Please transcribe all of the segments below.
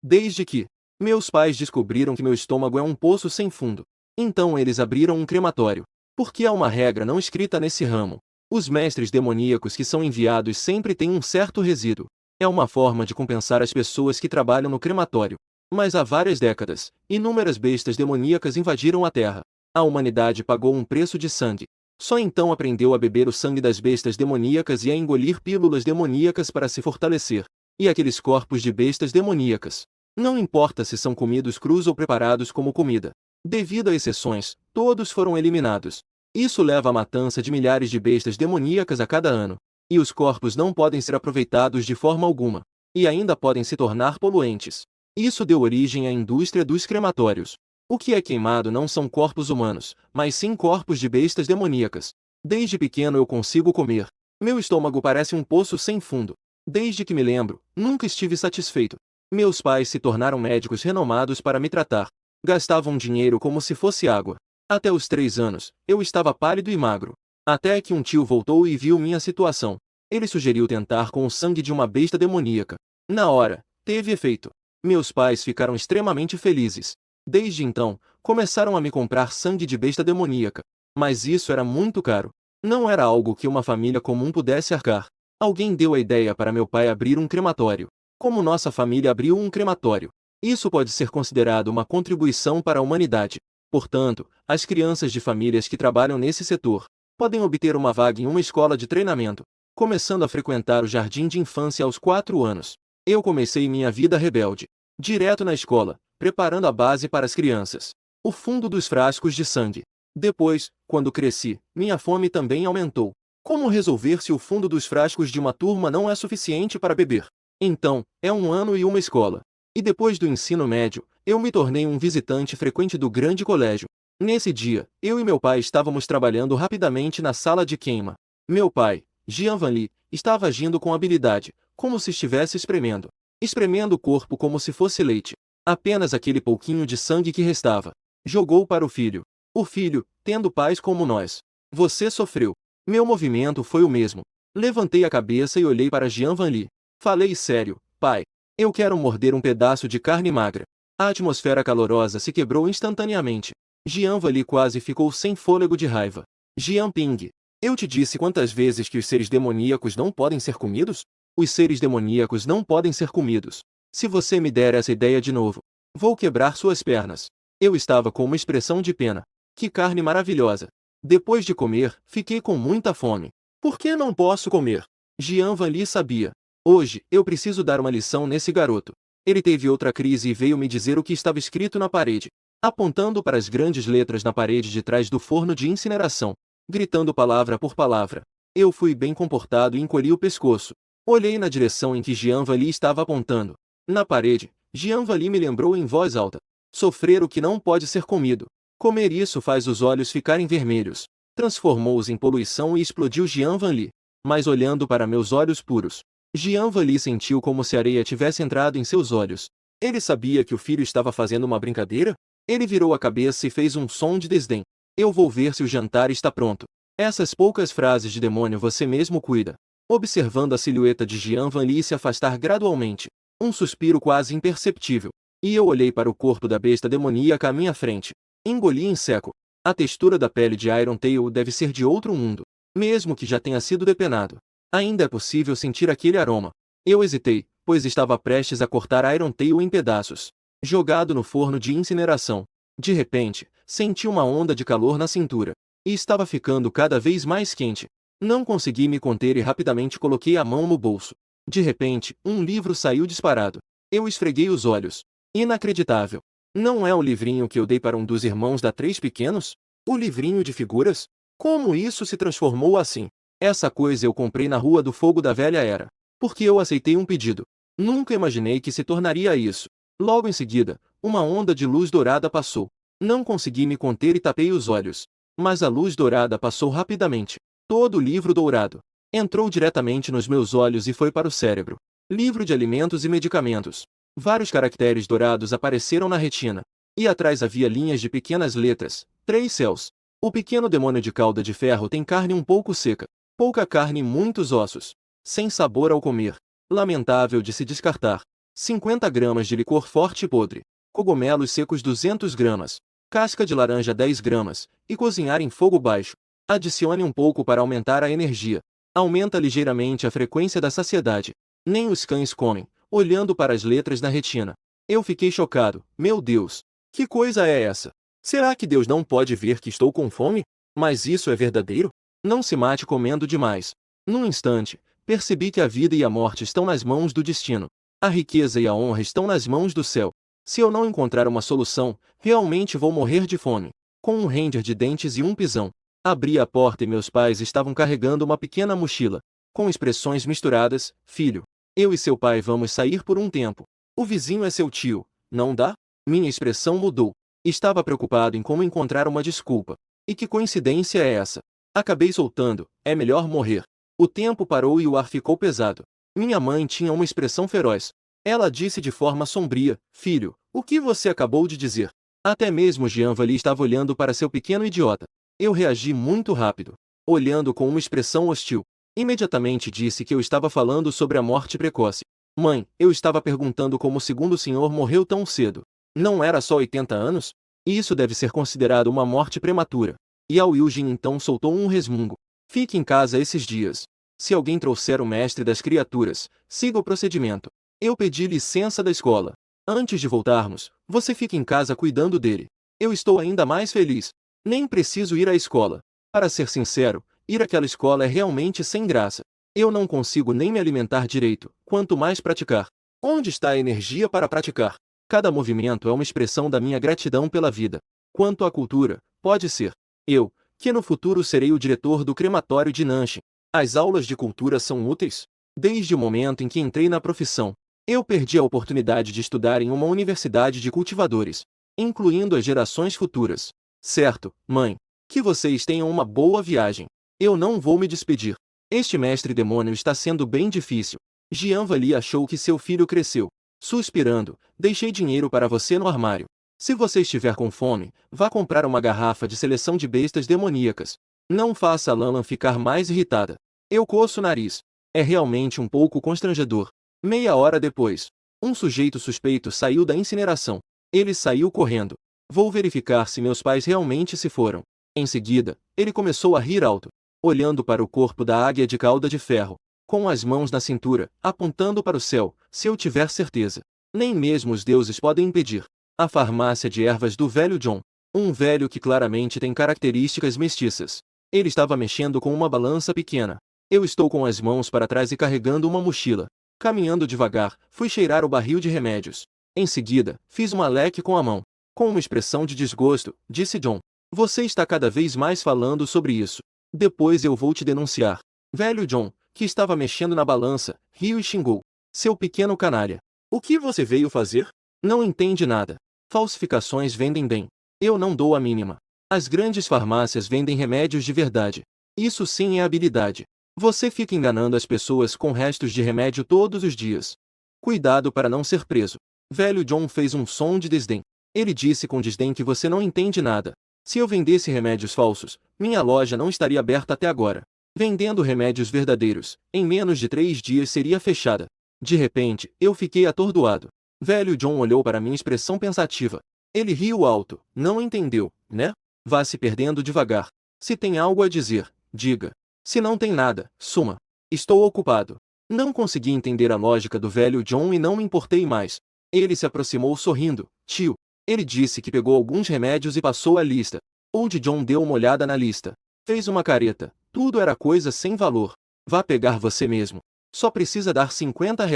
Desde que meus pais descobriram que meu estômago é um poço sem fundo. Então eles abriram um crematório. Porque há uma regra não escrita nesse ramo. Os mestres demoníacos que são enviados sempre têm um certo resíduo. É uma forma de compensar as pessoas que trabalham no crematório. Mas há várias décadas, inúmeras bestas demoníacas invadiram a Terra. A humanidade pagou um preço de sangue. Só então aprendeu a beber o sangue das bestas demoníacas e a engolir pílulas demoníacas para se fortalecer. E aqueles corpos de bestas demoníacas, não importa se são comidos crus ou preparados como comida. Devido a exceções, todos foram eliminados. Isso leva à matança de milhares de bestas demoníacas a cada ano. E os corpos não podem ser aproveitados de forma alguma. E ainda podem se tornar poluentes. Isso deu origem à indústria dos crematórios. O que é queimado não são corpos humanos, mas sim corpos de bestas demoníacas. Desde pequeno eu consigo comer. Meu estômago parece um poço sem fundo. Desde que me lembro, nunca estive satisfeito. Meus pais se tornaram médicos renomados para me tratar. Gastavam dinheiro como se fosse água. Até os 3 anos, eu estava pálido e magro. Até que um tio voltou e viu minha situação. Ele sugeriu tentar com o sangue de uma besta demoníaca. Na hora, teve efeito. Meus pais ficaram extremamente felizes. Desde então, começaram a me comprar sangue de besta demoníaca. Mas isso era muito caro. Não era algo que uma família comum pudesse arcar. Alguém deu a ideia para meu pai abrir um crematório. Como nossa família abriu um crematório, isso pode ser considerado uma contribuição para a humanidade. Portanto, as crianças de famílias que trabalham nesse setor podem obter uma vaga em uma escola de treinamento, começando a frequentar o jardim de infância aos 4 anos. Eu comecei minha vida rebelde, direto na escola, preparando a base para as crianças. O fundo dos frascos de sangue. Depois, quando cresci, minha fome também aumentou. Como resolver se o fundo dos frascos de uma turma não é suficiente para beber? Então, é 1 ano e uma escola. E depois do ensino médio, eu me tornei um visitante frequente do grande colégio. Nesse dia, eu e meu pai estávamos trabalhando rapidamente na sala de queima. Meu pai, Jean Van Lee, estava agindo com habilidade, como se estivesse espremendo o corpo como se fosse leite. Apenas aquele pouquinho de sangue que restava. Jogou para o filho. O filho, tendo pais como nós. Você sofreu. Meu movimento foi o mesmo. Levantei a cabeça e olhei para Jean Van Lee. Falei sério, pai. Eu quero morder um pedaço de carne magra. A atmosfera calorosa se quebrou instantaneamente. Jean Van Lee quase ficou sem fôlego de raiva. Jian Ping. Eu te disse quantas vezes que os seres demoníacos não podem ser comidos? Os seres demoníacos não podem ser comidos. Se você me der essa ideia de novo, vou quebrar suas pernas. Eu estava com uma expressão de pena. Que carne maravilhosa. Depois de comer, fiquei com muita fome. Por que não posso comer? Jian Van Lee sabia. Hoje, eu preciso dar uma lição nesse garoto. Ele teve outra crise e veio me dizer o que estava escrito na parede, apontando para as grandes letras na parede de trás do forno de incineração, gritando palavra por palavra. Eu fui bem comportado e encolhi o pescoço. Olhei na direção em que Jean Van Lee estava apontando. Na parede, Jean Van Lee me lembrou em voz alta. Sofrer o que não pode ser comido. Comer isso faz os olhos ficarem vermelhos. Transformou-os em poluição e explodiu Jean Van Lee. Mas olhando para meus olhos puros, Jean Van Lee sentiu como se areia tivesse entrado em seus olhos. Ele sabia que o filho estava fazendo uma brincadeira? Ele virou a cabeça e fez um som de desdém. Eu vou ver se o jantar está pronto. Essas poucas frases de demônio você mesmo cuida. Observando a silhueta de Jean Van Lee se afastar gradualmente. Um suspiro quase imperceptível. E eu olhei para o corpo da besta demoníaca à minha frente. Engoli em seco. A textura da pele de Iron Tail deve ser de outro mundo. Mesmo que já tenha sido depenado. Ainda é possível sentir aquele aroma. Eu hesitei, pois estava prestes a cortar Iron Tail em pedaços. Jogado no forno de incineração. De repente, senti uma onda de calor na cintura. E estava ficando cada vez mais quente. Não consegui me conter e rapidamente coloquei a mão no bolso. De repente, um livro saiu disparado. Eu esfreguei os olhos. Inacreditável. Não é o livrinho que eu dei para um dos irmãos da Três Pequenos? O livrinho de figuras? Como isso se transformou assim? Essa coisa eu comprei na Rua do Fogo da Velha Era. Porque eu aceitei um pedido. Nunca imaginei que se tornaria isso. Logo em seguida, uma onda de luz dourada passou. Não consegui me conter e tapei os olhos. Mas a luz dourada passou rapidamente. Todo o livro dourado entrou diretamente nos meus olhos e foi para o cérebro. Livro de alimentos e medicamentos. Vários caracteres dourados apareceram na retina. E atrás havia linhas de pequenas letras. 3 céus. O pequeno demônio de cauda de ferro tem carne um pouco seca. Pouca carne e muitos ossos. Sem sabor ao comer. Lamentável de se descartar. 50 gramas de licor forte e podre, cogumelos secos 200 gramas, casca de laranja 10 gramas, e cozinhar em fogo baixo. Adicione um pouco para aumentar a energia. Aumenta ligeiramente a frequência da saciedade. Nem os cães comem, olhando para as letras na retina. Eu fiquei chocado. Meu Deus! Que coisa é essa? Será que Deus não pode ver que estou com fome? Mas isso é verdadeiro? Não se mate comendo demais. Num instante, percebi que a vida e a morte estão nas mãos do destino. A riqueza e a honra estão nas mãos do céu. Se eu não encontrar uma solução, realmente vou morrer de fome. Com um render de dentes e um pisão, abri a porta e meus pais estavam carregando uma pequena mochila. Com expressões misturadas: filho, eu e seu pai vamos sair por um tempo. O vizinho é seu tio, não dá? Minha expressão mudou. Estava preocupado em como encontrar uma desculpa. E que coincidência é essa? Acabei soltando: é melhor morrer. O tempo parou e o ar ficou pesado. Minha mãe tinha uma expressão feroz. Ela disse de forma sombria: filho, o que você acabou de dizer? Até mesmo Jean Valli estava olhando para seu pequeno idiota. Eu reagi muito rápido, olhando com uma expressão hostil. Imediatamente disse que eu estava falando sobre a morte precoce. Mãe, eu estava perguntando como o segundo senhor morreu tão cedo. Não era só 80 anos? Isso deve ser considerado uma morte prematura. E Ao Eugene então soltou um resmungo. Fique em casa esses dias. Se alguém trouxer o mestre das criaturas, siga o procedimento. Eu pedi licença da escola. Antes de voltarmos, você fica em casa cuidando dele. Eu estou ainda mais feliz. Nem preciso ir à escola. Para ser sincero, ir àquela escola é realmente sem graça. Eu não consigo nem me alimentar direito, quanto mais praticar. Onde está a energia para praticar? Cada movimento é uma expressão da minha gratidão pela vida. Quanto à cultura, pode ser. Eu, que no futuro serei o diretor do crematório de Nancy. As aulas de cultura são úteis? Desde o momento em que entrei na profissão, eu perdi a oportunidade de estudar em uma universidade de cultivadores, incluindo as gerações futuras. Certo, mãe. Que vocês tenham uma boa viagem. Eu não vou me despedir. Este mestre demônio está sendo bem difícil. Jean Valli achou que seu filho cresceu. Suspirando, deixei dinheiro para você no armário. Se você estiver com fome, vá comprar uma garrafa de seleção de bestas demoníacas. Não faça a Lala ficar mais irritada. Eu coço o nariz. É realmente um pouco constrangedor. Meia hora depois, um sujeito suspeito saiu da incineração. Ele saiu correndo. Vou verificar se meus pais realmente se foram. Em seguida, ele começou a rir alto, olhando para o corpo da águia de cauda de ferro, com as mãos na cintura, apontando para o céu. Se eu tiver certeza, nem mesmo os deuses podem impedir. A farmácia de ervas do velho John. Um velho que claramente tem características mestiças. Ele estava mexendo com uma balança pequena. Eu estou com as mãos para trás e carregando uma mochila. Caminhando devagar, fui cheirar o barril de remédios. Em seguida, fiz uma leque com a mão. Com uma expressão de desgosto, disse John: você está cada vez mais falando sobre isso. Depois eu vou te denunciar. Velho John, que estava mexendo na balança, riu e xingou: seu pequeno canalha. O que você veio fazer? Não entende nada. Falsificações vendem bem. Eu não dou a mínima. As grandes farmácias vendem remédios de verdade. Isso sim é habilidade. Você fica enganando as pessoas com restos de remédio todos os dias. Cuidado para não ser preso. Velho John fez um som de desdém. Ele disse com desdém que você não entende nada. Se eu vendesse remédios falsos, minha loja não estaria aberta até agora. Vendendo remédios verdadeiros, em menos de 3 dias seria fechada. De repente, eu fiquei atordoado. Velho John olhou para minha expressão pensativa. Ele riu alto. Não entendeu, né? Vá se perdendo devagar. Se tem algo a dizer, diga. Se não tem nada, suma. Estou ocupado. Não consegui entender a lógica do velho John e não me importei mais. Ele se aproximou sorrindo. Tio. Ele disse que pegou alguns remédios e passou a lista. Old John deu uma olhada na lista. Fez uma careta. Tudo era coisa sem valor. Vá pegar você mesmo. Só precisa dar R$ 50.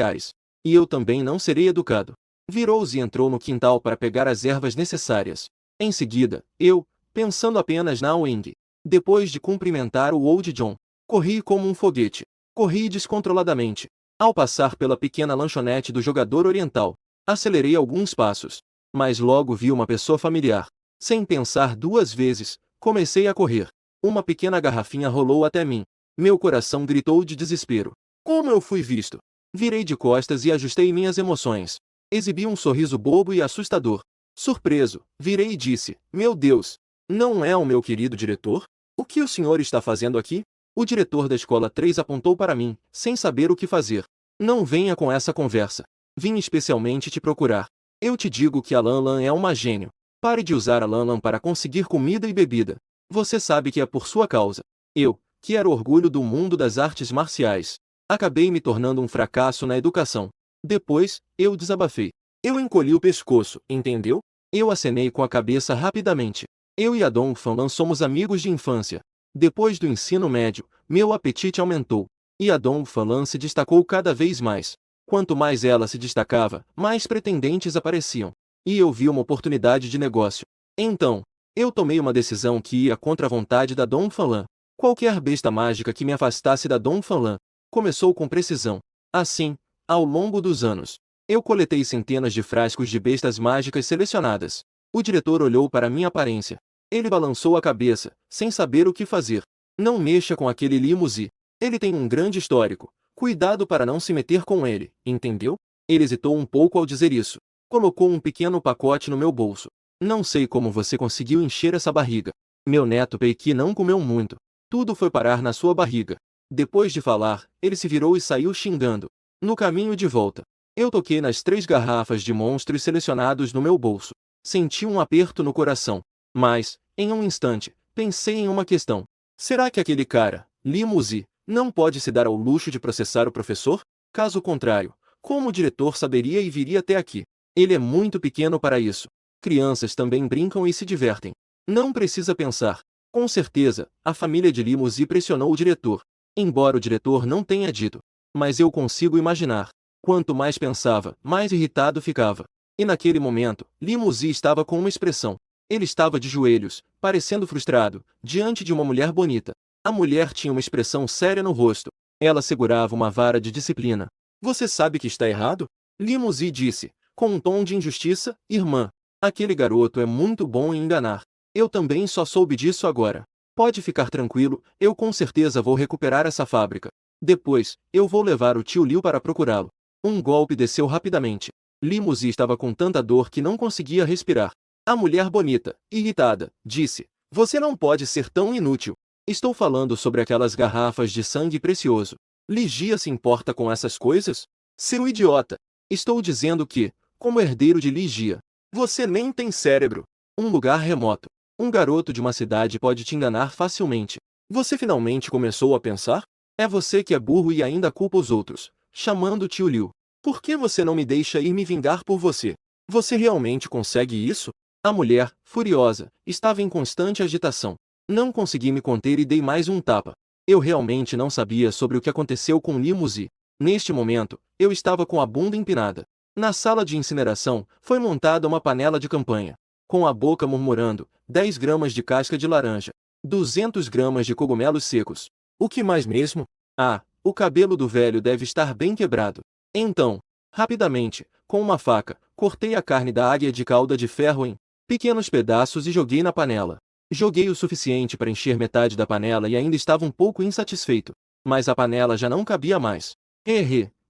E eu também não serei educado. Virou-se e entrou no quintal para pegar as ervas necessárias. Em seguida, eu, pensando apenas na Wing. Depois de cumprimentar o Old John, corri como um foguete. Corri descontroladamente. Ao passar pela pequena lanchonete do jogador oriental, acelerei alguns passos. Mas logo vi uma pessoa familiar. Sem pensar 2 vezes, comecei a correr. Uma pequena garrafinha rolou até mim. Meu coração gritou de desespero. Como eu fui visto? Virei de costas e ajustei minhas emoções. Exibi um sorriso bobo e assustador. Surpreso, virei e disse: meu Deus! Não é o meu querido diretor? O que o senhor está fazendo aqui? O diretor da escola 3 apontou para mim, sem saber o que fazer. Não venha com essa conversa. Vim especialmente te procurar. Eu te digo que a Lan Lan é uma gênio. Pare de usar a Lan Lan para conseguir comida e bebida. Você sabe que é por sua causa. Eu, que era o orgulho do mundo das artes marciais, acabei me tornando um fracasso na educação. Depois, eu desabafei. Eu encolhi o pescoço, entendeu? Eu acenei com a cabeça rapidamente. Eu e a Dong Fanlan somos amigos de infância. Depois do ensino médio, meu apetite aumentou. E a Dong Fanlan se destacou cada vez mais. Quanto mais ela se destacava, mais pretendentes apareciam. E eu vi uma oportunidade de negócio. Então, eu tomei uma decisão que ia contra a vontade da Dong Fanlan. Qualquer besta mágica que me afastasse da Dong Fanlan começou com precisão. Assim, ao longo dos anos, eu coletei centenas de frascos de bestas mágicas selecionadas. O diretor olhou para minha aparência. Ele balançou a cabeça, sem saber o que fazer. Não mexa com aquele Li. Ele tem um grande histórico. Cuidado para não se meter com ele, entendeu? Ele hesitou um pouco ao dizer isso. Colocou um pequeno pacote no meu bolso. Não sei como você conseguiu encher essa barriga. Meu neto Peiki não comeu muito. Tudo foi parar na sua barriga. Depois de falar, ele se virou e saiu xingando. No caminho de volta, eu toquei nas 3 garrafas de monstros selecionados no meu bolso. Senti um aperto no coração. Mas, em um instante, pensei em uma questão. Será que aquele cara, Li não pode se dar ao luxo de processar o professor? Caso contrário, como o diretor saberia e viria até aqui? Ele é muito pequeno para isso. Crianças também brincam e se divertem. Não precisa pensar. Com certeza, a família de Li pressionou o diretor. Embora o diretor não tenha dito. Mas eu consigo imaginar. Quanto mais pensava, mais irritado ficava. E naquele momento, Li estava com uma expressão. Ele estava de joelhos, parecendo frustrado, diante de uma mulher bonita. A mulher tinha uma expressão séria no rosto. Ela segurava uma vara de disciplina. Você sabe que está errado? Li disse, com um tom de injustiça, irmã. Aquele garoto é muito bom em enganar. Eu também só soube disso agora. Pode ficar tranquilo, eu com certeza vou recuperar essa fábrica. Depois, eu vou levar o tio Liu para procurá-lo. Um golpe desceu rapidamente. Li estava com tanta dor que não conseguia respirar. A mulher bonita, irritada, disse, você não pode ser tão inútil. Estou falando sobre aquelas garrafas de sangue precioso. Ligia se importa com essas coisas? Seu idiota! Estou dizendo que, como herdeiro de Ligia, você nem tem cérebro. Um lugar remoto. Um garoto de uma cidade pode te enganar facilmente. Você finalmente começou a pensar? É você que é burro e ainda culpa os outros, chamando o tio Liu. Por que você não me deixa ir me vingar por você? Você realmente consegue isso? A mulher, furiosa, estava em constante agitação. Não consegui me conter e dei mais um tapa. Eu realmente não sabia sobre o que aconteceu com Li. Neste momento, eu estava com a bunda empinada. Na sala de incineração, foi montada uma panela de campanha. Com a boca murmurando, 10 gramas de casca de laranja, 200 gramas de cogumelos secos. O que mais mesmo? Ah, o cabelo do velho deve estar bem quebrado. Então, rapidamente, com uma faca, cortei a carne da águia de cauda de ferro em pequenos pedaços e joguei na panela. Joguei o suficiente para encher metade da panela e ainda estava um pouco insatisfeito. Mas a panela já não cabia mais.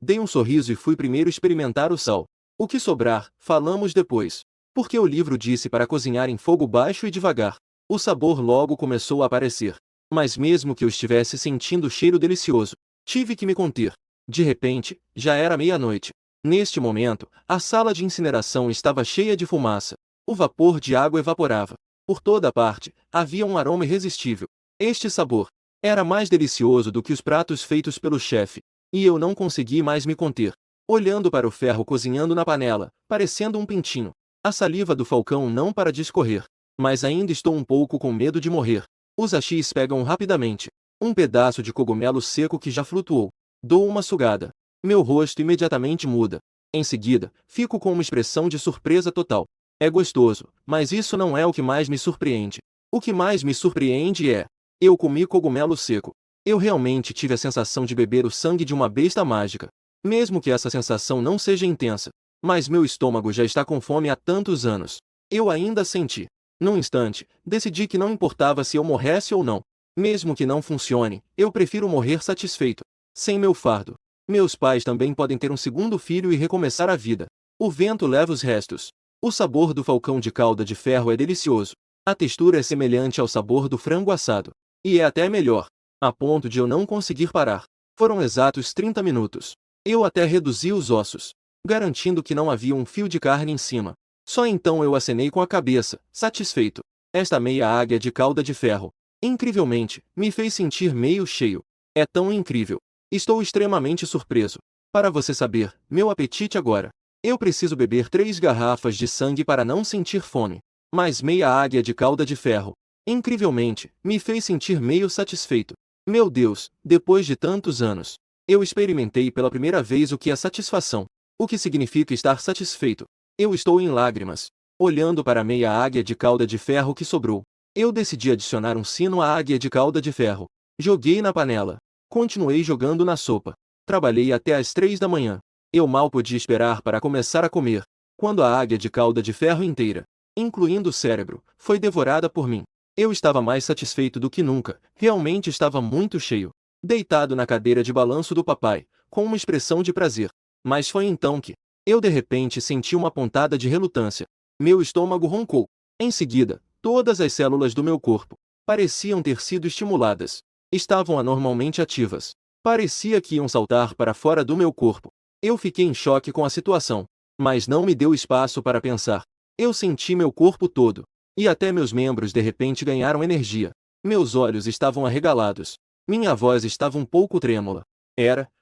Dei um sorriso e fui primeiro experimentar o sal. O que sobrar, falamos depois. Porque o livro disse para cozinhar em fogo baixo e devagar. O sabor logo começou a aparecer. Mas mesmo que eu estivesse sentindo o cheiro delicioso, tive que me conter. De repente, já era meia-noite. Neste momento, a sala de incineração estava cheia de fumaça. O vapor de água evaporava. Por toda parte, havia um aroma irresistível. Este sabor era mais delicioso do que os pratos feitos pelo chefe. E eu não consegui mais me conter. Olhando para o ferro cozinhando na panela, parecendo um pintinho. A saliva do falcão não para de escorrer. Mas ainda estou um pouco com medo de morrer. Os hashis pegam rapidamente. Um pedaço de cogumelo seco que já flutuou. Dou uma sugada. Meu rosto imediatamente muda. Em seguida, fico com uma expressão de surpresa total. É gostoso, mas isso não é o que mais me surpreende. O que mais me surpreende é: eu comi cogumelo seco. Eu realmente tive a sensação de beber o sangue de uma besta mágica. Mesmo que essa sensação não seja intensa. Mas meu estômago já está com fome há tantos anos. Eu ainda senti. Num instante, decidi que não importava se eu morresse ou não. Mesmo que não funcione, eu prefiro morrer satisfeito. Sem meu fardo. Meus pais também podem ter um segundo filho e recomeçar a vida. O vento leva os restos. O sabor do falcão de cauda de ferro é delicioso. A textura é semelhante ao sabor do frango assado. E é até melhor. A ponto de eu não conseguir parar. Foram exatos 30 minutos. Eu até reduzi os ossos. garantindo que não havia um fio de carne em cima. Só então eu acenei com a cabeça, satisfeito. Esta meia águia de cauda de ferro, incrivelmente, me fez sentir meio cheio. É tão incrível. Estou extremamente surpreso. Para você saber, meu apetite agora. Eu preciso beber 3 garrafas de sangue para não sentir fome. Mas meia águia de cauda de ferro, incrivelmente, me fez sentir meio satisfeito. Meu Deus, depois de tantos anos, eu experimentei pela primeira vez o que é satisfação. O que significa estar satisfeito. Eu estou em lágrimas, olhando para a meia águia de cauda de ferro que sobrou. Eu decidi adicionar um sino à águia de cauda de ferro. Joguei na panela. Continuei jogando na sopa. Trabalhei até às 3 da manhã. Eu mal podia esperar para começar a comer, quando a águia de cauda de ferro inteira, incluindo o cérebro, foi devorada por mim. Eu estava mais satisfeito do que nunca, realmente estava muito cheio. Deitado na cadeira de balanço do papai, com uma expressão de prazer. Mas foi então que eu de repente senti uma pontada de relutância. Meu estômago roncou. Em seguida, todas as células do meu corpo pareciam ter sido estimuladas. Estavam anormalmente ativas. Parecia que iam saltar para fora do meu corpo. Eu fiquei em choque com a situação, mas não me deu espaço para pensar. Eu senti meu corpo todo, e até meus membros de repente ganharam energia. Meus olhos estavam arregalados. Minha voz estava um pouco trêmula.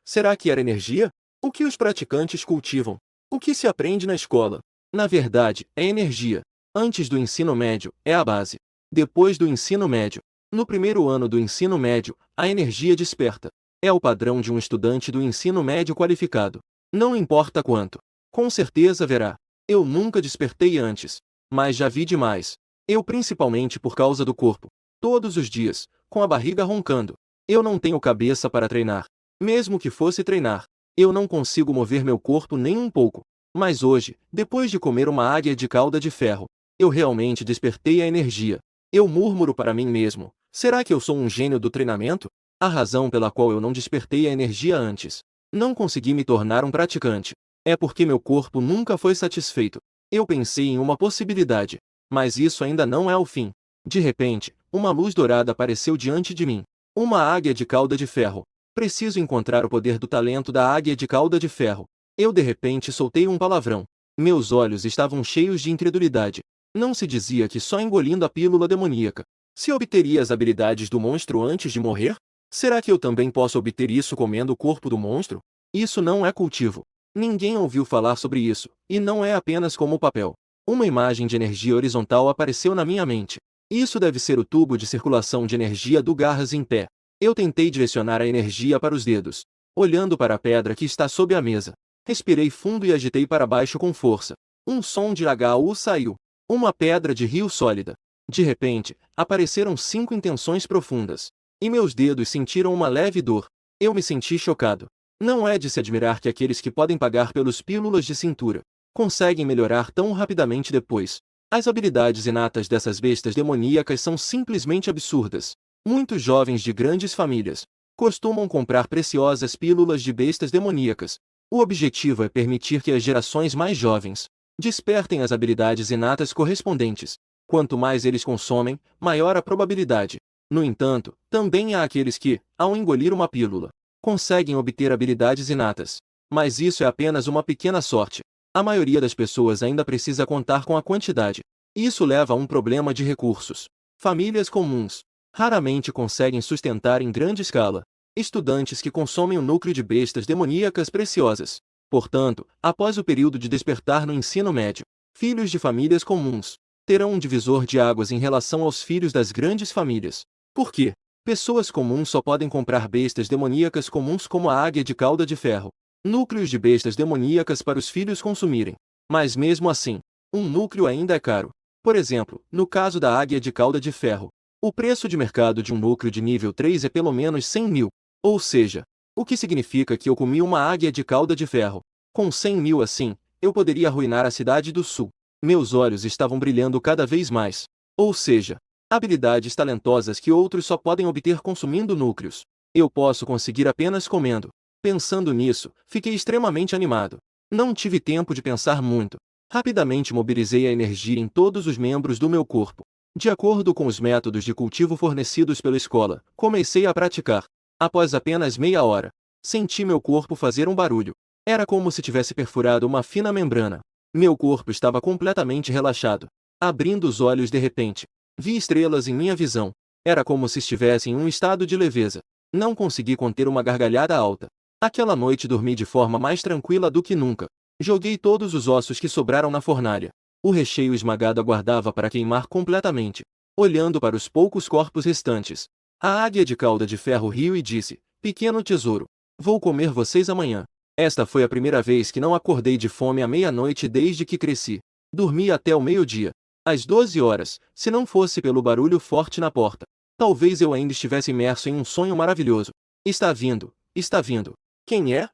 Será que era energia? O que os praticantes cultivam? O que se aprende na escola? Na verdade, é energia. Antes do ensino médio, é a base. Depois do ensino médio, no primeiro ano do ensino médio, a energia desperta. É o padrão de um estudante do ensino médio qualificado. Não importa quanto. Com certeza verá. Eu nunca despertei antes. Mas já vi demais. Eu principalmente por causa do corpo. Todos os dias, com a barriga roncando. Eu não tenho cabeça para treinar. Mesmo que fosse treinar, eu não consigo mover meu corpo nem um pouco. Mas hoje, depois de comer uma águia de cauda de ferro, eu realmente despertei a energia. Eu murmuro para mim mesmo: será que eu sou um gênio do treinamento? A razão pela qual eu não despertei a energia antes, não consegui me tornar um praticante, é porque meu corpo nunca foi satisfeito. Eu pensei em uma possibilidade, mas isso ainda não é o fim. De repente, uma luz dourada apareceu diante de mim. Uma águia de cauda de ferro. Preciso encontrar o poder do talento da águia de cauda de ferro. Eu de repente soltei um palavrão. Meus olhos estavam cheios de incredulidade. Não se dizia que só engolindo a pílula demoníaca se obteria as habilidades do monstro antes de morrer? Será que eu também posso obter isso comendo o corpo do monstro? Isso não é cultivo. Ninguém ouviu falar sobre isso, e não é apenas como o papel. Uma imagem de energia horizontal apareceu na minha mente. Isso deve ser o tubo de circulação de energia do Garras em pé. Eu tentei direcionar a energia para os dedos, olhando para a pedra que está sob a mesa. Respirei fundo e agitei para baixo com força. Um som de HU saiu. Uma pedra de rio sólida. De repente, apareceram 5 intenções profundas. E meus dedos sentiram uma leve dor. Eu me senti chocado. Não é de se admirar que aqueles que podem pagar pelos pílulas de cintura conseguem melhorar tão rapidamente depois. As habilidades inatas dessas bestas demoníacas são simplesmente absurdas. Muitos jovens de grandes famílias costumam comprar preciosas pílulas de bestas demoníacas. O objetivo é permitir que as gerações mais jovens despertem as habilidades inatas correspondentes. Quanto mais eles consomem, maior a probabilidade. No entanto, também há aqueles que, ao engolir uma pílula, conseguem obter habilidades inatas. Mas isso é apenas uma pequena sorte. A maioria das pessoas ainda precisa contar com a quantidade. Isso leva a um problema de recursos. Famílias comuns raramente conseguem sustentar em grande escala estudantes que consomem o núcleo de bestas demoníacas preciosas. Portanto, após o período de despertar no ensino médio, filhos de famílias comuns terão um divisor de águas em relação aos filhos das grandes famílias. Por quê? Pessoas comuns só podem comprar bestas demoníacas comuns como a águia de cauda de ferro. Núcleos de bestas demoníacas para os filhos consumirem. Mas mesmo assim, um núcleo ainda é caro. Por exemplo, no caso da águia de cauda de ferro, o preço de mercado de um núcleo de nível 3 é pelo menos 100 mil. Ou seja, o que significa que eu comi uma águia de cauda de ferro. Com 100 mil assim, eu poderia arruinar a cidade do sul. Meus olhos estavam brilhando cada vez mais. Ou seja, habilidades talentosas que outros só podem obter consumindo núcleos. Eu posso conseguir apenas comendo. Pensando nisso, fiquei extremamente animado. Não tive tempo de pensar muito. Rapidamente mobilizei a energia em todos os membros do meu corpo. De acordo com os métodos de cultivo fornecidos pela escola, comecei a praticar. Após apenas meia hora, senti meu corpo fazer um barulho. Era como se tivesse perfurado uma fina membrana. Meu corpo estava completamente relaxado. Abrindo os olhos de repente, vi estrelas em minha visão. Era como se estivesse em um estado de leveza. Não consegui conter uma gargalhada alta. Aquela noite dormi de forma mais tranquila do que nunca. Joguei todos os ossos que sobraram na fornalha. O recheio esmagado aguardava para queimar completamente. Olhando para os poucos corpos restantes, a águia de cauda de ferro riu e disse: "Pequeno tesouro, vou comer vocês amanhã." Esta foi a primeira vez que não acordei de fome à meia-noite desde que cresci. Dormi até o meio-dia. Às 12 horas, se não fosse pelo barulho forte na porta, talvez eu ainda estivesse imerso em um sonho maravilhoso. Está vindo, está vindo. Quem é?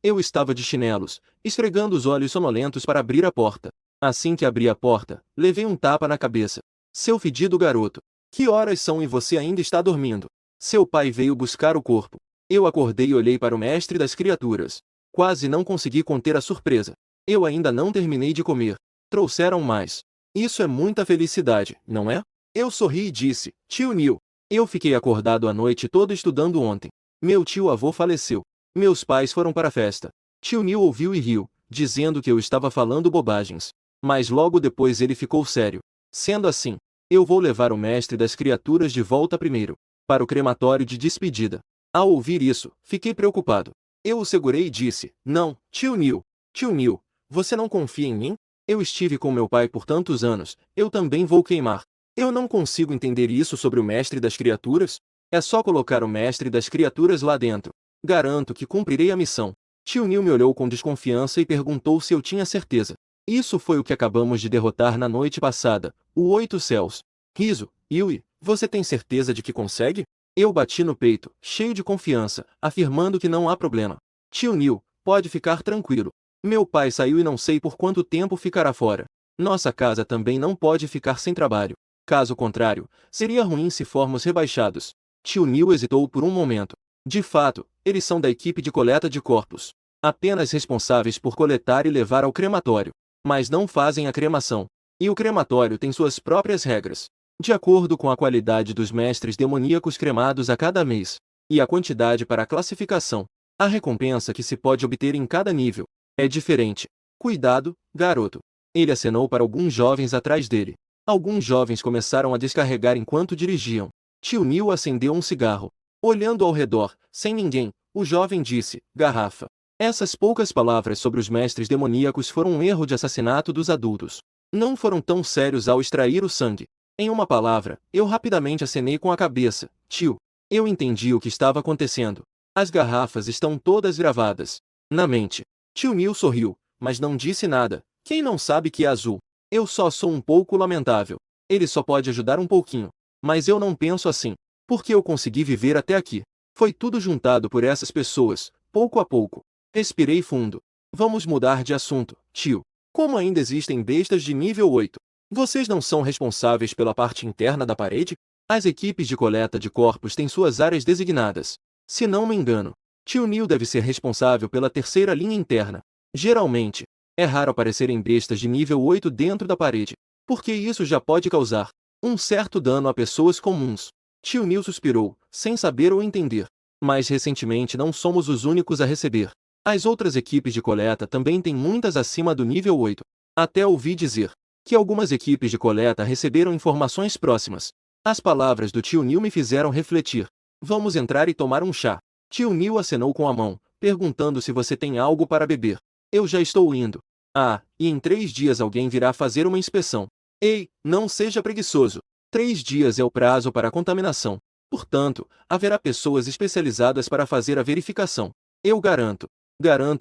Eu estava de chinelos, esfregando os olhos sonolentos para abrir a porta. Assim que abri a porta, levei um tapa na cabeça. Seu fedido garoto. Que horas são e você ainda está dormindo? Seu pai veio buscar o corpo. Eu acordei e olhei para o mestre das criaturas. Quase não consegui conter a surpresa. Eu ainda não terminei de comer. Trouxeram mais. Isso é muita felicidade, não é? Eu sorri e disse: "Tio Neil, eu fiquei acordado a noite toda estudando ontem. Meu tio-avô faleceu. Meus pais foram para a festa." Tio Neil ouviu e riu, dizendo que eu estava falando bobagens. Mas logo depois ele ficou sério. "Sendo assim, eu vou levar o mestre das criaturas de volta primeiro, para o crematório de despedida." Ao ouvir isso, fiquei preocupado. Eu o segurei e disse: "Não, tio Neil. Tio Neil, você não confia em mim? Eu estive com meu pai por tantos anos, eu também vou queimar. Eu não consigo entender isso sobre o mestre das criaturas. É só colocar o mestre das criaturas lá dentro. Garanto que cumprirei a missão." Tio Neil me olhou com desconfiança e perguntou se eu tinha certeza. "Isso foi o que acabamos de derrotar na noite passada, o Oito Céus." Riso. "Yui, você tem certeza de que consegue?" Eu bati no peito, cheio de confiança, afirmando que não há problema. "Tio Neil, pode ficar tranquilo. Meu pai saiu e não sei por quanto tempo ficará fora. Nossa casa também não pode ficar sem trabalho. Caso contrário, seria ruim se formos rebaixados." Tio Neil hesitou por um momento. "De fato, eles são da equipe de coleta de corpos. Apenas responsáveis por coletar e levar ao crematório. Mas não fazem a cremação. E o crematório tem suas próprias regras. De acordo com a qualidade dos mestres demoníacos cremados a cada mês, e a quantidade para a classificação, a recompensa que se pode obter em cada nível é diferente. Cuidado, garoto." Ele acenou para alguns jovens atrás dele. Alguns jovens começaram a descarregar enquanto dirigiam. Tio Neil acendeu um cigarro. Olhando ao redor, sem ninguém, o jovem disse: "Garrafa." Essas poucas palavras sobre os mestres demoníacos foram um erro de assassinato dos adultos. Não foram tão sérios ao extrair o sangue. Em uma palavra, eu rapidamente acenei com a cabeça: "Tio." Eu entendi o que estava acontecendo. As garrafas estão todas gravadas na mente. Tio Neil sorriu, mas não disse nada. "Quem não sabe que é azul? Eu só sou um pouco lamentável. Ele só pode ajudar um pouquinho. Mas eu não penso assim. Porque eu consegui viver até aqui. Foi tudo juntado por essas pessoas, pouco a pouco." Respirei fundo. "Vamos mudar de assunto, tio. Como ainda existem bestas de nível 8? Vocês não são responsáveis pela parte interna da parede? As equipes de coleta de corpos têm suas áreas designadas. Se não me engano, tio Neil deve ser responsável pela terceira linha interna. Geralmente, é raro aparecerem bestas de nível 8 dentro da parede, porque isso já pode causar um certo dano a pessoas comuns." Tio Neil suspirou, sem saber ou entender. "Mas recentemente não somos os únicos a receber. As outras equipes de coleta também têm muitas acima do nível 8. Até ouvi dizer que algumas equipes de coleta receberam informações próximas." As palavras do tio Neil me fizeram refletir. "Vamos entrar e tomar um chá." Tio Neil acenou com a mão, perguntando se você tem algo para beber. "Eu já estou indo." "Ah, e em 3 dias alguém virá fazer uma inspeção." "Ei, não seja preguiçoso. 3 dias é o prazo para a contaminação. Portanto, haverá pessoas especializadas para fazer a verificação. Eu garanto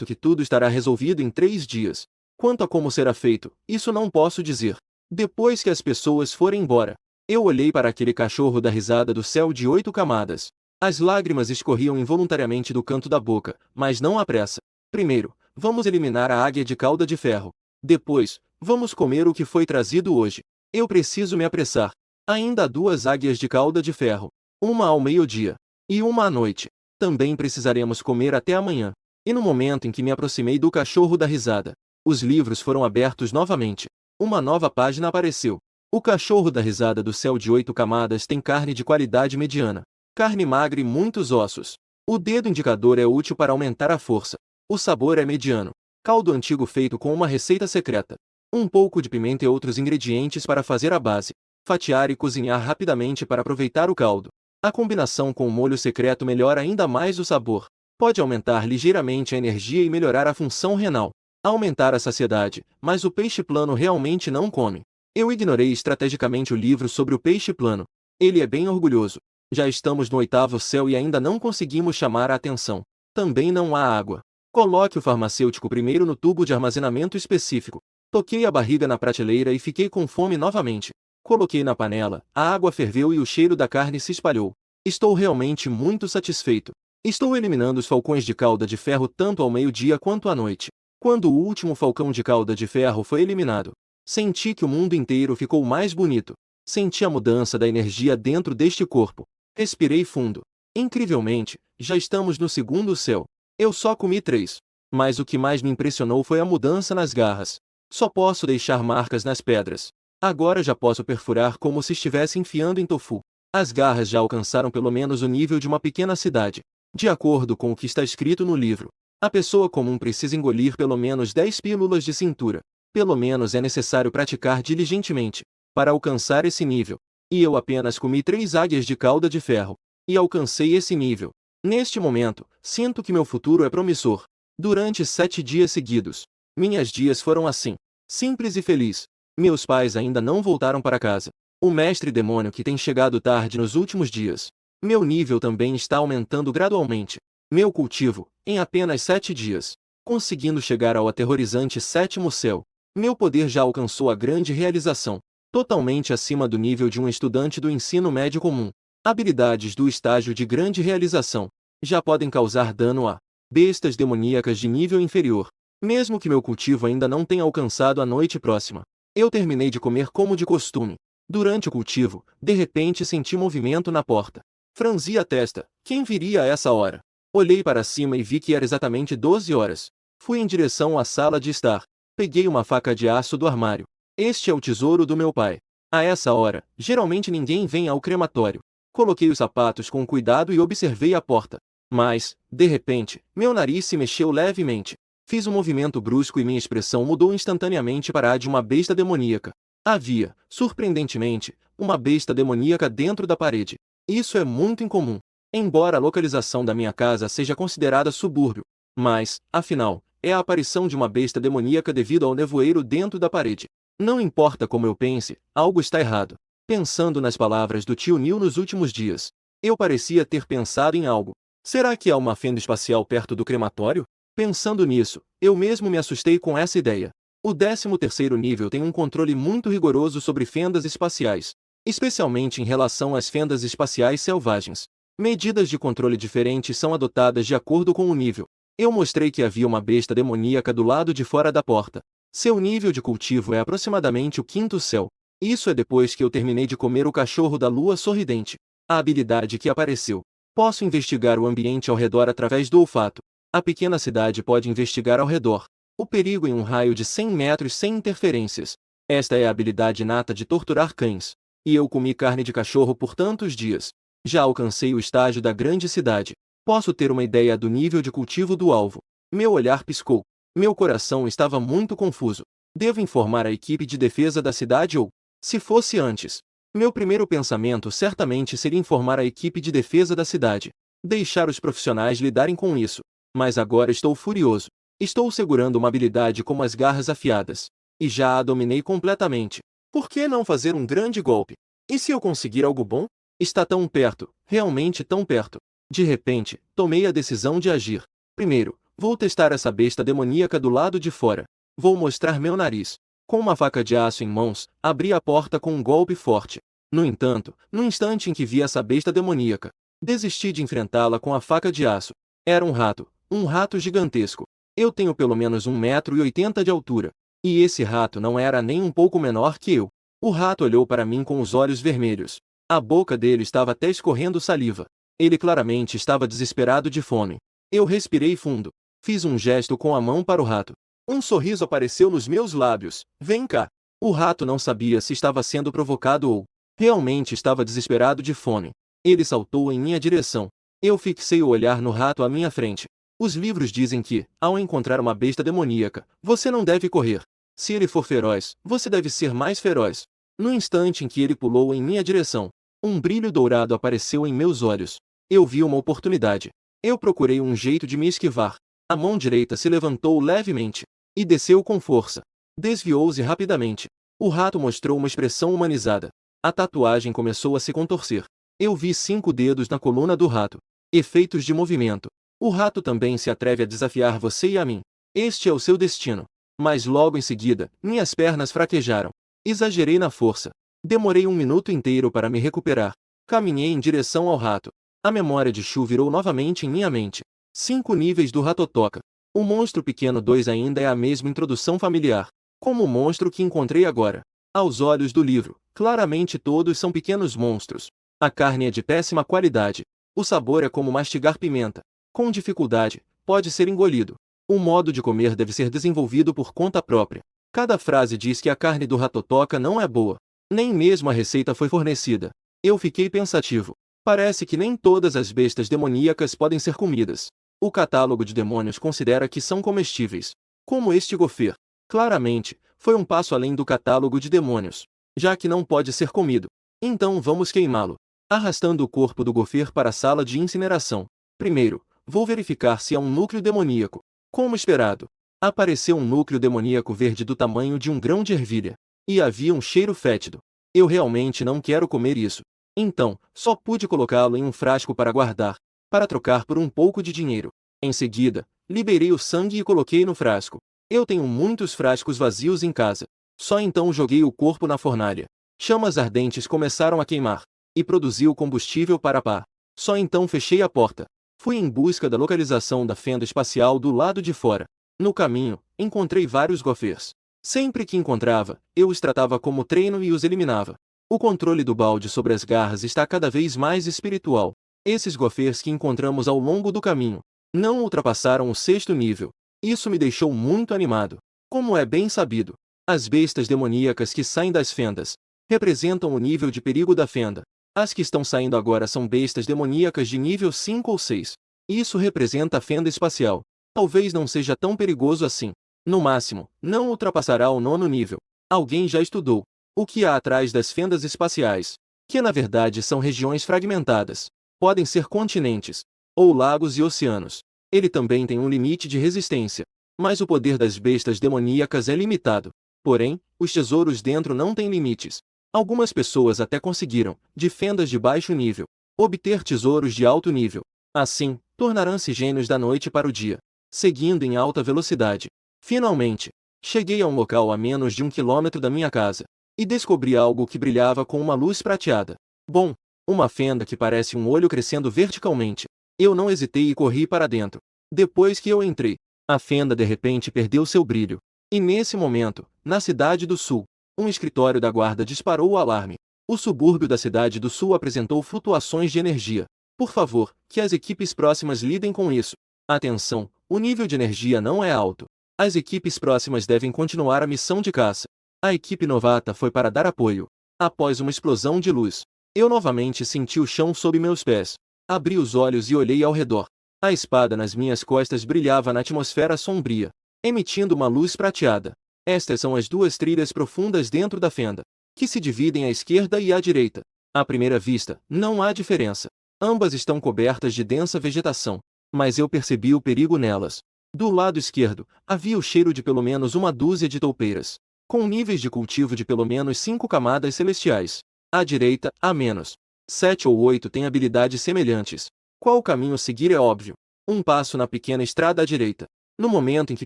que tudo estará resolvido em 3 dias. Quanto a como será feito, isso não posso dizer." Depois que as pessoas forem embora, eu olhei para aquele cachorro da risada do céu de 8 camadas. As lágrimas escorriam involuntariamente do canto da boca, mas não à pressa. "Primeiro, vamos eliminar a águia de cauda de ferro. Depois, vamos comer o que foi trazido hoje. Eu preciso me apressar. Ainda há 2 águias de cauda de ferro. Uma ao meio-dia. E uma à noite. Também precisaremos comer até amanhã." E no momento em que me aproximei do cachorro da risada, os livros foram abertos novamente. Uma nova página apareceu. O cachorro da risada do céu de 8 camadas tem carne de qualidade mediana. Carne magra e muitos ossos. O dedo indicador é útil para aumentar a força. O sabor é mediano. Caldo antigo feito com uma receita secreta. Um pouco de pimenta e outros ingredientes para fazer a base. Fatiar e cozinhar rapidamente para aproveitar o caldo. A combinação com o molho secreto melhora ainda mais o sabor. Pode aumentar ligeiramente a energia e melhorar a função renal. Aumentar a saciedade, mas o peixe plano realmente não come. Eu ignorei estrategicamente o livro sobre o peixe plano. Ele é bem orgulhoso. Já estamos no 8º céu e ainda não conseguimos chamar a atenção. Também não há água. Coloque o farmacêutico primeiro no tubo de armazenamento específico. Toquei a barriga na prateleira e fiquei com fome novamente. Coloquei na panela, a água ferveu e o cheiro da carne se espalhou. Estou realmente muito satisfeito. Estou eliminando os falcões de cauda de ferro tanto ao meio-dia quanto à noite. Quando o último falcão de cauda de ferro foi eliminado, senti que o mundo inteiro ficou mais bonito. Senti a mudança da energia dentro deste corpo. Respirei fundo. Incrivelmente, já estamos no 2º céu. Eu só comi 3. Mas o que mais me impressionou foi a mudança nas garras. Só posso deixar marcas nas pedras. Agora já posso perfurar como se estivesse enfiando em tofu. As garras já alcançaram pelo menos o nível de uma pequena cidade. De acordo com o que está escrito no livro, a pessoa comum precisa engolir pelo menos 10 pílulas de cintura. Pelo menos é necessário praticar diligentemente para alcançar esse nível. E eu apenas comi 3 águias de cauda de ferro. E alcancei esse nível. Neste momento, sinto que meu futuro é promissor. Durante 7 dias seguidos, minhas dias foram assim, simples e feliz. Meus pais ainda não voltaram para casa. O mestre demônio que tem chegado tarde nos últimos dias. Meu nível também está aumentando gradualmente. Meu cultivo, em apenas 7 dias, conseguindo chegar ao aterrorizante 7º céu. Meu poder já alcançou a grande realização, totalmente acima do nível de um estudante do ensino médio comum. Habilidades do estágio de grande realização já podem causar dano a bestas demoníacas de nível inferior, mesmo que meu cultivo ainda não tenha alcançado a noite próxima. Eu terminei de comer como de costume. Durante o cultivo, de repente senti movimento na porta. Franzi a testa. Quem viria a essa hora? Olhei para cima e vi que era exatamente 12 horas. Fui em direção à sala de estar. Peguei uma faca de aço do armário. Este é o tesouro do meu pai. A essa hora, geralmente ninguém vem ao crematório. Coloquei os sapatos com cuidado e observei a porta. Mas, de repente, meu nariz se mexeu levemente. Fiz um movimento brusco e minha expressão mudou instantaneamente para a de uma besta demoníaca. Havia, surpreendentemente, uma besta demoníaca dentro da parede. Isso é muito incomum. Embora a localização da minha casa seja considerada subúrbio. Mas, afinal, é a aparição de uma besta demoníaca devido ao nevoeiro dentro da parede. Não importa como eu pense, algo está errado. Pensando nas palavras do tio Neil nos últimos dias, eu parecia ter pensado em algo. Será que há uma fenda espacial perto do crematório? Pensando nisso, eu mesmo me assustei com essa ideia. O 13º nível tem um controle muito rigoroso sobre fendas espaciais, especialmente em relação às fendas espaciais selvagens. Medidas de controle diferentes são adotadas de acordo com o nível. Eu mostrei que havia uma besta demoníaca do lado de fora da porta. Seu nível de cultivo é aproximadamente o 5º céu. Isso é depois que eu terminei de comer o cachorro da lua sorridente. A habilidade que apareceu. Posso investigar o ambiente ao redor através do olfato. A pequena cidade pode investigar ao redor o perigo em um raio de 100 metros sem interferências. Esta é a habilidade inata de torturar cães. E eu comi carne de cachorro por tantos dias. Já alcancei o estágio da grande cidade. Posso ter uma ideia do nível de cultivo do alvo. Meu olhar piscou. Meu coração estava muito confuso. Devo informar a equipe de defesa da cidade ou, se fosse antes, meu primeiro pensamento certamente seria informar a equipe de defesa da cidade. Deixar os profissionais lidarem com isso. Mas agora estou furioso. Estou segurando uma habilidade como as garras afiadas. E já a dominei completamente. Por que não fazer um grande golpe? E se eu conseguir algo bom? Está tão perto, realmente tão perto. De repente, tomei a decisão de agir. Primeiro, vou testar essa besta demoníaca do lado de fora. Vou mostrar meu nariz. Com uma faca de aço em mãos, abri a porta com um golpe forte. No entanto, no instante em que vi essa besta demoníaca, desisti de enfrentá-la com a faca de aço. Era um rato gigantesco. Eu tenho pelo menos 1,80 m de altura. E esse rato não era nem um pouco menor que eu. O rato olhou para mim com os olhos vermelhos. A boca dele estava até escorrendo saliva. Ele claramente estava desesperado de fome. Eu respirei fundo. Fiz um gesto com a mão para o rato. Um sorriso apareceu nos meus lábios. Vem cá. O rato não sabia se estava sendo provocado ou realmente estava desesperado de fome. Ele saltou em minha direção. Eu fixei o olhar no rato à minha frente. Os livros dizem que, ao encontrar uma besta demoníaca, você não deve correr. Se ele for feroz, você deve ser mais feroz. No instante em que ele pulou em minha direção, um brilho dourado apareceu em meus olhos. Eu vi uma oportunidade. Eu procurei um jeito de me esquivar. A mão direita se levantou levemente e desceu com força. Desviou-se rapidamente. O rato mostrou uma expressão humanizada. A tatuagem começou a se contorcer. Eu vi 5 dedos na coluna do rato. Efeitos de movimento. O rato também se atreve a desafiar você e a mim. Este é o seu destino. Mas logo em seguida, minhas pernas fraquejaram. Exagerei na força. Demorei 1 minuto inteiro para me recuperar. Caminhei em direção ao rato. A memória de Shu virou novamente em minha mente. 5 níveis do Ratotoka. O monstro pequeno 2 ainda é a mesma introdução familiar. Como o monstro que encontrei agora. Aos olhos do livro, claramente todos são pequenos monstros. A carne é de péssima qualidade. O sabor é como mastigar pimenta. Com dificuldade, pode ser engolido. O modo de comer deve ser desenvolvido por conta própria. Cada frase diz que a carne do Ratotoka não é boa. Nem mesmo a receita foi fornecida. Eu fiquei pensativo. Parece que nem todas as bestas demoníacas podem ser comidas. O catálogo de demônios considera que são comestíveis. Como este gofer. Claramente, foi um passo além do catálogo de demônios. Já que não pode ser comido. Então vamos queimá-lo. Arrastando o corpo do gofer para a sala de incineração. Primeiro, vou verificar se é um núcleo demoníaco. Como esperado, apareceu um núcleo demoníaco verde do tamanho de um grão de ervilha. E havia um cheiro fétido. Eu realmente não quero comer isso. Então, só pude colocá-lo em um frasco para guardar, para trocar por um pouco de dinheiro. Em seguida, liberei o sangue e coloquei no frasco. Eu tenho muitos frascos vazios em casa. Só então joguei o corpo na fornalha. Chamas ardentes começaram a queimar. E produziu combustível para a pá. Só então fechei a porta. Fui em busca da localização da fenda espacial do lado de fora. No caminho, encontrei vários gofers. Sempre que encontrava, eu os tratava como treino e os eliminava. O controle do balde sobre as garras está cada vez mais espiritual. Esses gofers que encontramos ao longo do caminho não ultrapassaram o 6º nível. Isso me deixou muito animado. Como é bem sabido, as bestas demoníacas que saem das fendas representam o nível de perigo da fenda. As que estão saindo agora são bestas demoníacas de nível 5 ou 6. Isso representa a fenda espacial. Talvez não seja tão perigoso assim. No máximo, não ultrapassará o 9º nível. Alguém já estudou o que há atrás das fendas espaciais, que na verdade são regiões fragmentadas. Podem ser continentes, ou lagos e oceanos. Ele também tem um limite de resistência. Mas o poder das bestas demoníacas é limitado. Porém, os tesouros dentro não têm limites. Algumas pessoas até conseguiram, de fendas de baixo nível, obter tesouros de alto nível. Assim, tornarão-se gênios da noite para o dia, seguindo em alta velocidade. Finalmente, cheguei a um local a menos de 1 quilômetro da minha casa, e descobri algo que brilhava com uma luz prateada. Bom, uma fenda que parece um olho crescendo verticalmente. Eu não hesitei e corri para dentro. Depois que eu entrei, a fenda de repente perdeu seu brilho. E nesse momento, na cidade do sul, um escritório da guarda disparou o alarme. O subúrbio da cidade do sul apresentou flutuações de energia. Por favor, que as equipes próximas lidem com isso. Atenção, o nível de energia não é alto. As equipes próximas devem continuar a missão de caça. A equipe novata foi para dar apoio. Após uma explosão de luz, eu novamente senti o chão sob meus pés. Abri os olhos e olhei ao redor. A espada nas minhas costas brilhava na atmosfera sombria, emitindo uma luz prateada. Estas são as 2 trilhas profundas dentro da fenda, que se dividem à esquerda e à direita. À primeira vista, não há diferença. Ambas estão cobertas de densa vegetação, mas eu percebi o perigo nelas. Do lado esquerdo, havia o cheiro de pelo menos 1 dúzia de toupeiras, com níveis de cultivo de pelo menos 5 camadas celestiais. À direita, há menos 7 ou 8 têm habilidades semelhantes. Qual caminho seguir é óbvio. Um passo na pequena estrada à direita. No momento em que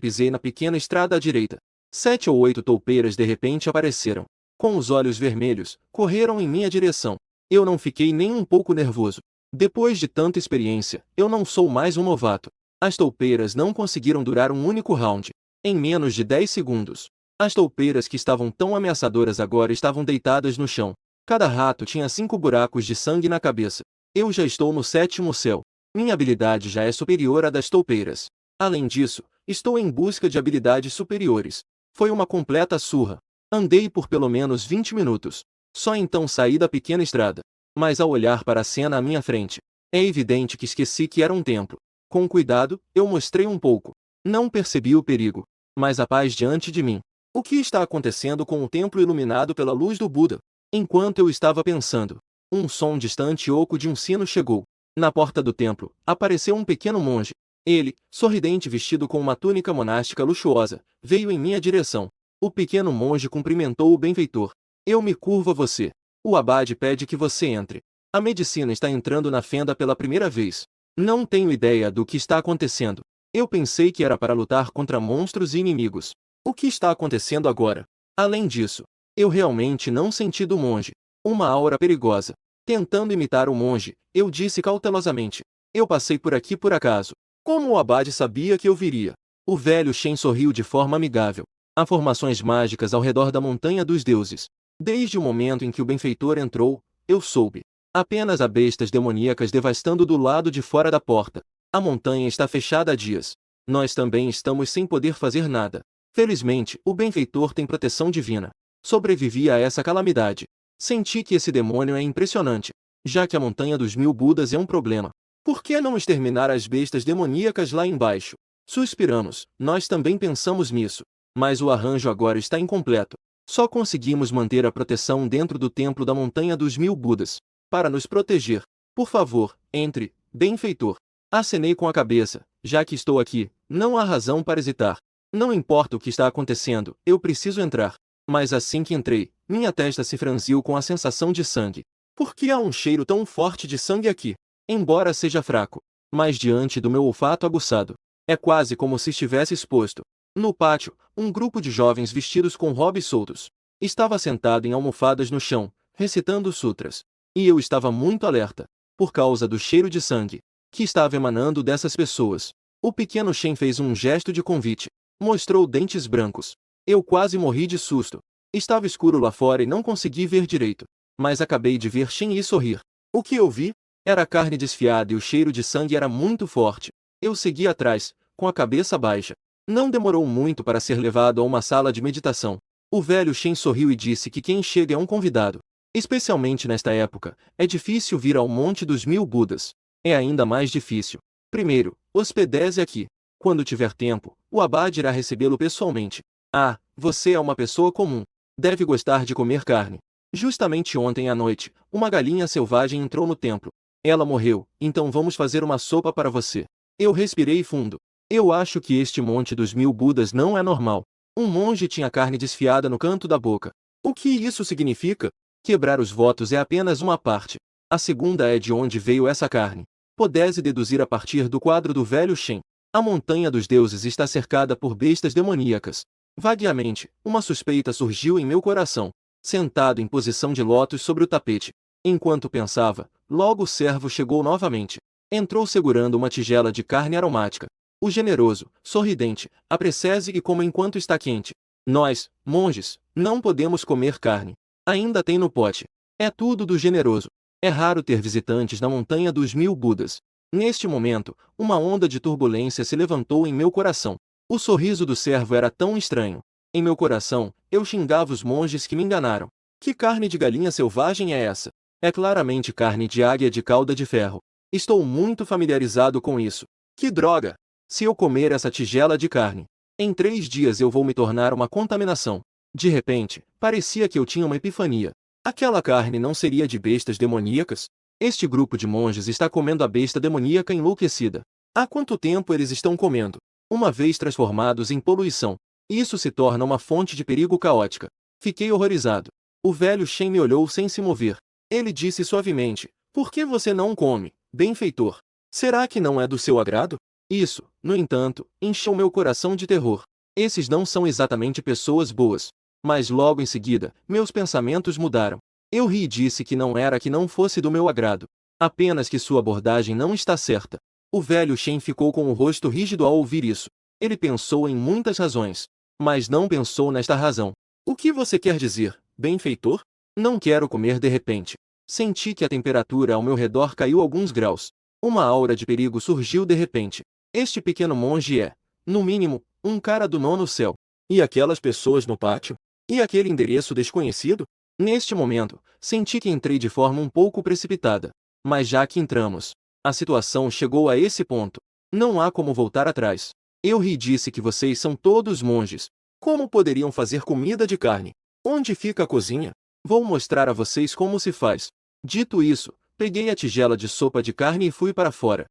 pisei na pequena estrada à direita, 7 ou 8 toupeiras de repente apareceram. Com os olhos vermelhos, correram em minha direção. Eu não fiquei nem um pouco nervoso. Depois de tanta experiência, eu não sou mais um novato. As toupeiras não conseguiram durar um único round. Em menos de 10 segundos. As toupeiras que estavam tão ameaçadoras agora estavam deitadas no chão. Cada rato tinha 5 buracos de sangue na cabeça. Eu já estou no 7º céu. Minha habilidade já é superior à das toupeiras. Além disso, estou em busca de habilidades superiores. Foi uma completa surra. Andei por pelo menos 20 minutos. Só então saí da pequena estrada. Mas ao olhar para a cena à minha frente, é evidente que esqueci que era um templo. Com cuidado, eu mostrei um pouco. Não percebi o perigo, mas a paz diante de mim. O que está acontecendo com o templo iluminado pela luz do Buda? Enquanto eu estava pensando, um som distante e oco de um sino chegou. Na porta do templo, apareceu um pequeno monge. Ele, sorridente vestido com uma túnica monástica luxuosa, veio em minha direção. O pequeno monge cumprimentou o benfeitor. Eu me curvo a você. O abade pede que você entre. A medicina está entrando na fenda pela primeira vez. Não tenho ideia do que está acontecendo. Eu pensei que era para lutar contra monstros e inimigos. O que está acontecendo agora? Além disso, eu realmente não senti do monge uma aura perigosa. Tentando imitar o monge, eu disse cautelosamente: eu passei por aqui por acaso. Como o abade sabia que eu viria? O velho Shen sorriu de forma amigável. Há formações mágicas ao redor da montanha dos deuses. Desde o momento em que o benfeitor entrou, eu soube. Apenas há bestas demoníacas devastando do lado de fora da porta. A montanha está fechada há dias. Nós também estamos sem poder fazer nada. Felizmente, o benfeitor tem proteção divina. Sobrevivi a essa calamidade. Senti que esse demônio é impressionante. Já que a montanha dos 1000 Budas é um problema, por que não exterminar as bestas demoníacas lá embaixo? Suspiramos, nós também pensamos nisso. Mas o arranjo agora está incompleto. Só conseguimos manter a proteção dentro do templo da montanha dos 1000 Budas. Para nos proteger, por favor, entre, benfeitor. Acenei com a cabeça, já que estou aqui, não há razão para hesitar. Não importa o que está acontecendo, eu preciso entrar. Mas assim que entrei, minha testa se franziu com a sensação de sangue. Por que há um cheiro tão forte de sangue aqui? Embora seja fraco, mas diante do meu olfato aguçado, é quase como se estivesse exposto. No pátio, um grupo de jovens vestidos com robes soltos estava sentado em almofadas no chão, recitando sutras. E eu estava muito alerta, por causa do cheiro de sangue que estava emanando dessas pessoas. O pequeno Shen fez um gesto de convite. Mostrou dentes brancos. Eu quase morri de susto. Estava escuro lá fora e não consegui ver direito. Mas acabei de ver Shen Yi sorrir. O que eu vi? Era carne desfiada e o cheiro de sangue era muito forte. Eu segui atrás, com a cabeça baixa. Não demorou muito para ser levado a uma sala de meditação. O velho Shen sorriu e disse que quem chega é um convidado. Especialmente nesta época, é difícil vir ao Monte dos 1000 Budas. É ainda mais difícil. Primeiro, hospede-se aqui. Quando tiver tempo, o abade irá recebê-lo pessoalmente. Ah, você é uma pessoa comum. Deve gostar de comer carne. Justamente ontem à noite, uma galinha selvagem entrou no templo. Ela morreu, então vamos fazer uma sopa para você. Eu respirei fundo. Eu acho que este Monte dos 1000 Budas não é normal. Um monge tinha carne desfiada no canto da boca. O que isso significa? Quebrar os votos é apenas uma parte. A segunda é de onde veio essa carne. Pode-se deduzir a partir do quadro do velho Shen. A montanha dos deuses está cercada por bestas demoníacas. Vagueamente, uma suspeita surgiu em meu coração. Sentado em posição de lótus sobre o tapete. Enquanto pensava, logo o servo chegou novamente. Entrou segurando uma tigela de carne aromática. O generoso, sorridente, apresse-se e coma enquanto está quente. Nós, monges, não podemos comer carne. Ainda tem no pote. É tudo do generoso. É raro ter visitantes na montanha dos 1000 Budas. Neste momento, uma onda de turbulência se levantou em meu coração. O sorriso do servo era tão estranho. Em meu coração, eu xingava os monges que me enganaram. Que carne de galinha selvagem é essa? É claramente carne de águia de cauda de ferro. Estou muito familiarizado com isso. Que droga! Se eu comer essa tigela de carne, em 3 dias eu vou me tornar uma contaminação. De repente, parecia que eu tinha uma epifania. Aquela carne não seria de bestas demoníacas? Este grupo de monges está comendo a besta demoníaca enlouquecida. Há quanto tempo eles estão comendo? Uma vez transformados em poluição, isso se torna uma fonte de perigo caótica. Fiquei horrorizado. O velho Shen me olhou sem se mover. Ele disse suavemente: por que você não come, benfeitor? Será que não é do seu agrado? Isso, no entanto, encheu meu coração de terror. Esses não são exatamente pessoas boas. Mas logo em seguida, meus pensamentos mudaram. Eu ri e disse que não era que não fosse do meu agrado. Apenas que sua abordagem não está certa. O velho Shen ficou com o rosto rígido ao ouvir isso. Ele pensou em muitas razões, mas não pensou nesta razão. O que você quer dizer, benfeitor? Não quero comer de repente. Senti que a temperatura ao meu redor caiu alguns graus. Uma aura de perigo surgiu de repente. Este pequeno monge é, no mínimo, um cara do nono céu. E aquelas pessoas no pátio? E aquele endereço desconhecido? Neste momento, senti que entrei de forma um pouco precipitada. Mas já que entramos, a situação chegou a esse ponto. Não há como voltar atrás. Eu ri e disse que vocês são todos monges. Como poderiam fazer comida de carne? Onde fica a cozinha? Vou mostrar a vocês como se faz. Dito isso, peguei a tigela de sopa de carne e fui para fora.